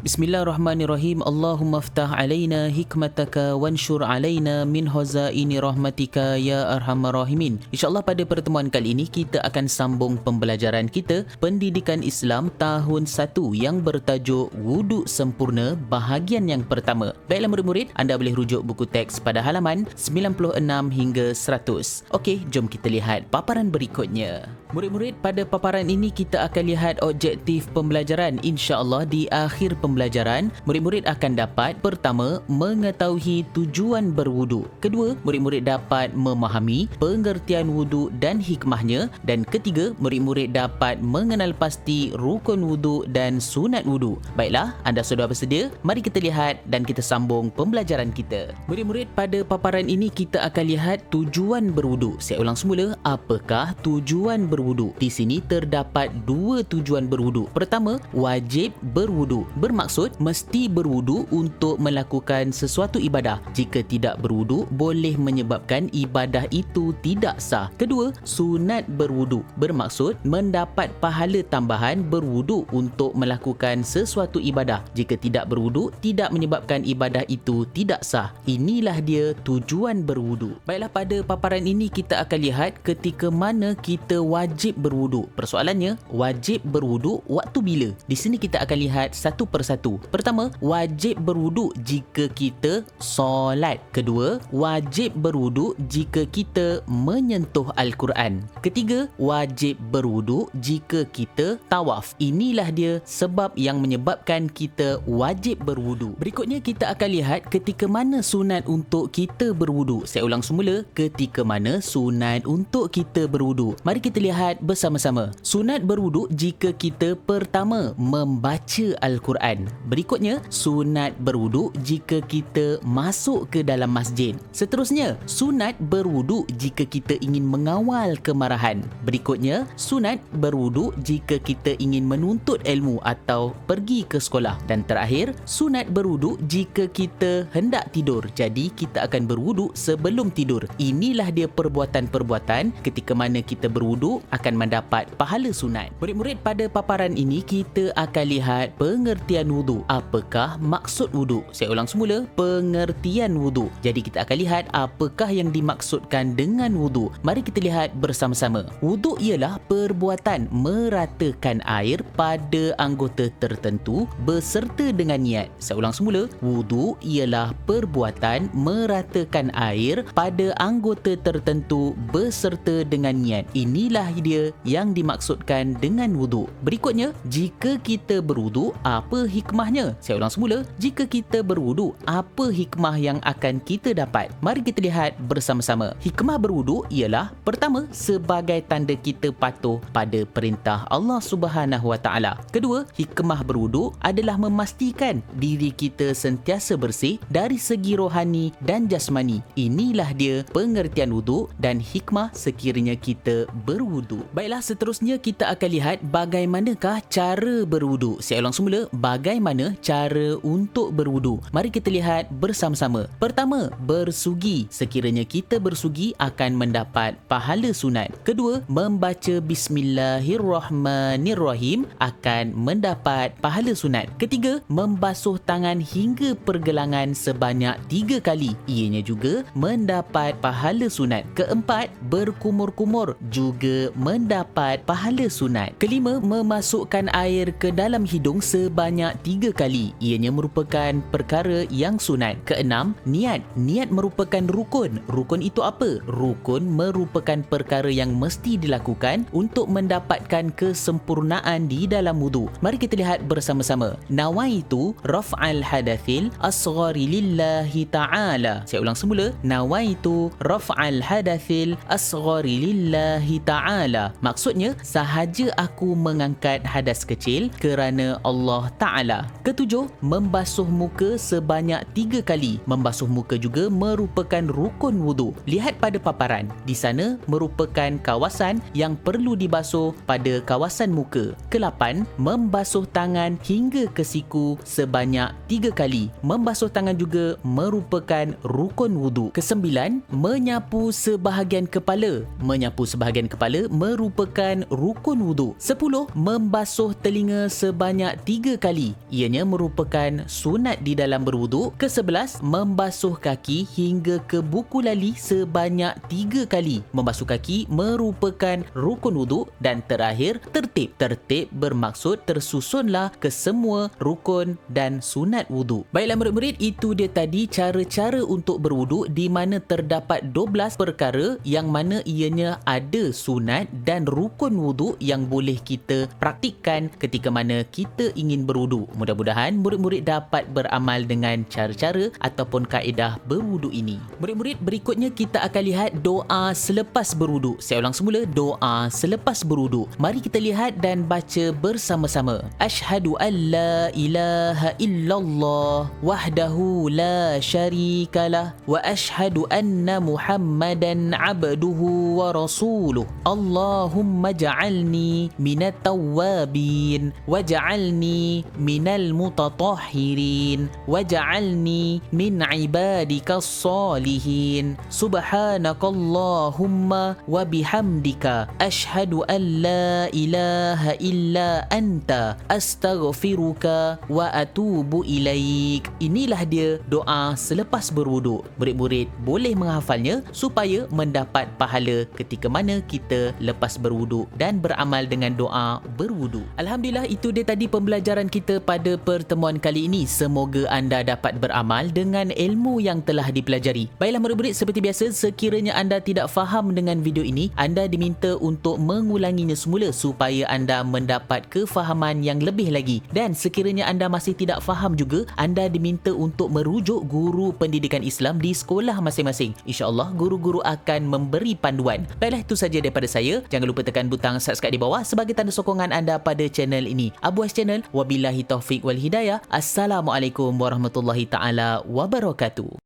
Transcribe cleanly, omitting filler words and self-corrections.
Bismillahirrahmanirrahim. Allahumma ftah alaina hikmataka wanshur alaina min hazaini rahmatika ya arhamar rahimin. InsyaAllah pada pertemuan kali ini kita akan sambung pembelajaran kita Pendidikan Islam tahun 1 yang bertajuk Wuduk Sempurna bahagian yang pertama. Baiklah murid-murid, anda boleh rujuk buku teks pada halaman 96 hingga 100. Okey, jom kita lihat paparan berikutnya. Murid-murid, pada paparan ini kita akan lihat objektif pembelajaran. InsyaAllah di akhir pembelajaran, murid-murid akan dapat pertama, mengetahui tujuan berwuduk. Kedua, murid-murid dapat memahami pengertian wuduk dan hikmahnya. Dan ketiga, murid-murid dapat mengenal pasti rukun wuduk dan sunat wuduk. Baiklah, anda sudah bersedia? Mari kita lihat dan kita sambung pembelajaran kita. Murid-murid, pada paparan ini kita akan lihat tujuan berwuduk. Saya ulang semula, apakah tujuan berwuduk? Di sini terdapat dua tujuan berwuduk. Pertama, wajib berwuduk. Bermaksud mesti berwuduk untuk melakukan sesuatu ibadah. Jika tidak berwuduk, boleh menyebabkan ibadah itu tidak sah. Kedua, sunat berwuduk. Bermaksud mendapat pahala tambahan berwuduk untuk melakukan sesuatu ibadah. Jika tidak berwuduk, tidak menyebabkan ibadah itu tidak sah. Inilah dia tujuan berwuduk. Baiklah, pada paparan ini kita akan lihat ketika mana kita wajib berwuduk. Persoalannya, wajib berwuduk waktu bila? Di sini kita akan lihat satu persatu. Pertama, wajib berwuduk jika kita solat. Kedua, wajib berwuduk jika kita menyentuh Al-Quran. Ketiga, wajib berwuduk jika kita tawaf. Inilah dia sebab yang menyebabkan kita wajib berwuduk. Berikutnya kita akan lihat ketika mana sunat untuk kita berwuduk. Saya ulang semula, ketika mana sunat untuk kita berwuduk. Mari kita lihat bersama-sama. Sunat berwuduk jika kita pertama membaca Al-Quran. Berikutnya, sunat berwuduk jika kita masuk ke dalam masjid. Seterusnya, sunat berwuduk jika kita ingin mengawal kemarahan. Berikutnya, sunat berwuduk jika kita ingin menuntut ilmu atau pergi ke sekolah. Dan terakhir, sunat berwuduk jika kita hendak tidur. Jadi, kita akan berwuduk sebelum tidur. Inilah dia perbuatan-perbuatan ketika mana kita berwuduk akan mendapat pahala sunat. Murid-murid, pada paparan ini kita akan lihat pengertian wuduk. Apakah maksud wuduk? Saya ulang semula, pengertian wuduk. Jadi kita akan lihat apakah yang dimaksudkan dengan wuduk. Mari kita lihat bersama-sama. Wuduk ialah perbuatan meratakan air pada anggota tertentu beserta dengan niat. Saya ulang semula, wuduk ialah perbuatan meratakan air pada anggota tertentu beserta dengan niat. Inilah dia yang dimaksudkan dengan wuduk. Berikutnya, jika kita berwuduk, apa hikmahnya? Saya ulang semula, jika kita berwuduk, apa hikmah yang akan kita dapat? Mari kita lihat bersama-sama. Hikmah berwuduk ialah pertama, sebagai tanda kita patuh pada perintah Allah Subhanahu Wa Taala. Kedua, hikmah berwuduk adalah memastikan diri kita sentiasa bersih dari segi rohani dan jasmani. Inilah dia pengertian wuduk dan hikmah sekiranya kita berwuduk. Baiklah, seterusnya kita akan lihat bagaimanakah cara berwuduk. Saya ulang semula, bagaimana cara untuk berwuduk. Mari kita lihat bersama-sama. Pertama, bersugi. Sekiranya kita bersugi akan mendapat pahala sunat. Kedua, membaca Bismillahirrahmanirrahim akan mendapat pahala sunat. Ketiga, membasuh tangan hingga pergelangan sebanyak 3 kali. Ianya juga mendapat pahala sunat. Keempat, berkumur-kumur juga mendapat pahala sunat. Kelima, memasukkan air ke dalam hidung sebanyak 3 kali. Ianya merupakan perkara yang sunat. Keenam, niat. Niat merupakan rukun. Rukun itu apa? Rukun merupakan perkara yang mesti dilakukan untuk mendapatkan kesempurnaan di dalam wudu. Mari kita lihat bersama-sama. Nawaitu raf'al hadathil asghari lillahi ta'ala. Saya ulang semula. Nawaitu raf'al hadathil asghari lillahi ta'ala. Maksudnya, sahaja aku mengangkat hadas kecil kerana Allah Ta'ala. Ketujuh, membasuh muka sebanyak 3 kali. Membasuh muka juga merupakan rukun wudu. Lihat pada paparan. Di sana merupakan kawasan yang perlu dibasuh pada kawasan muka. Ke-8, membasuh tangan hingga ke siku sebanyak 3 kali. Membasuh tangan juga merupakan rukun wudu. Ke-9, menyapu sebahagian kepala. Menyapu sebahagian kepala merupakan rukun wuduk. 10. Membasuh telinga sebanyak 3 kali. Ianya merupakan sunat di dalam berwuduk. Ke-11. Membasuh kaki hingga ke buku lali sebanyak 3 kali. Membasuh kaki merupakan rukun wuduk. Dan terakhir, tertib. Tertib bermaksud tersusunlah ke semua rukun dan sunat wuduk. Baiklah murid-murid, itu dia tadi cara-cara untuk berwuduk di mana terdapat 12 perkara yang mana ianya ada sunat dan rukun wuduk yang boleh kita praktikkan ketika mana kita ingin berwuduk. Mudah-mudahan murid-murid dapat beramal dengan cara-cara ataupun kaedah berwuduk ini. Murid-murid, berikutnya kita akan lihat doa selepas berwuduk. Saya ulang semula, doa selepas berwuduk. Mari kita lihat dan baca bersama-sama. Asyhadu an la ilaha illallah wahdahu la syarikalah wa asyhadu anna Muhammadan abduhu wa rasuluh. Allahumma ja'alni minat tawwabin waj'alni minal mutatahhirin waj'alni min ibadikas salihin. Subhanakallahumma wa bihamdika asyhadu an la ilaha illa anta astaghfiruka wa atubu ilaik. Inilah dia doa selepas berwuduk. Murid-murid boleh menghafalnya supaya mendapat pahala ketika mana kita lepas berwuduk dan beramal dengan doa berwuduk. Alhamdulillah, itu dia tadi pembelajaran kita pada pertemuan kali ini. Semoga anda dapat beramal dengan ilmu yang telah dipelajari. Baiklah murid-murid, seperti biasa, sekiranya anda tidak faham dengan video ini, anda diminta untuk mengulanginya semula supaya anda mendapat kefahaman yang lebih lagi. Dan sekiranya anda masih tidak faham juga, anda diminta untuk merujuk guru pendidikan Islam di sekolah masing-masing. InsyaAllah guru-guru akan memberi panduan. Baiklah, itu saja daripada saya. Jangan lupa tekan butang subscribe di bawah sebagai tanda sokongan anda pada channel ini. Abu Ais Channel, wabillahi taufiq wal hidayah. Assalamualaikum warahmatullahi taala wabarakatuh.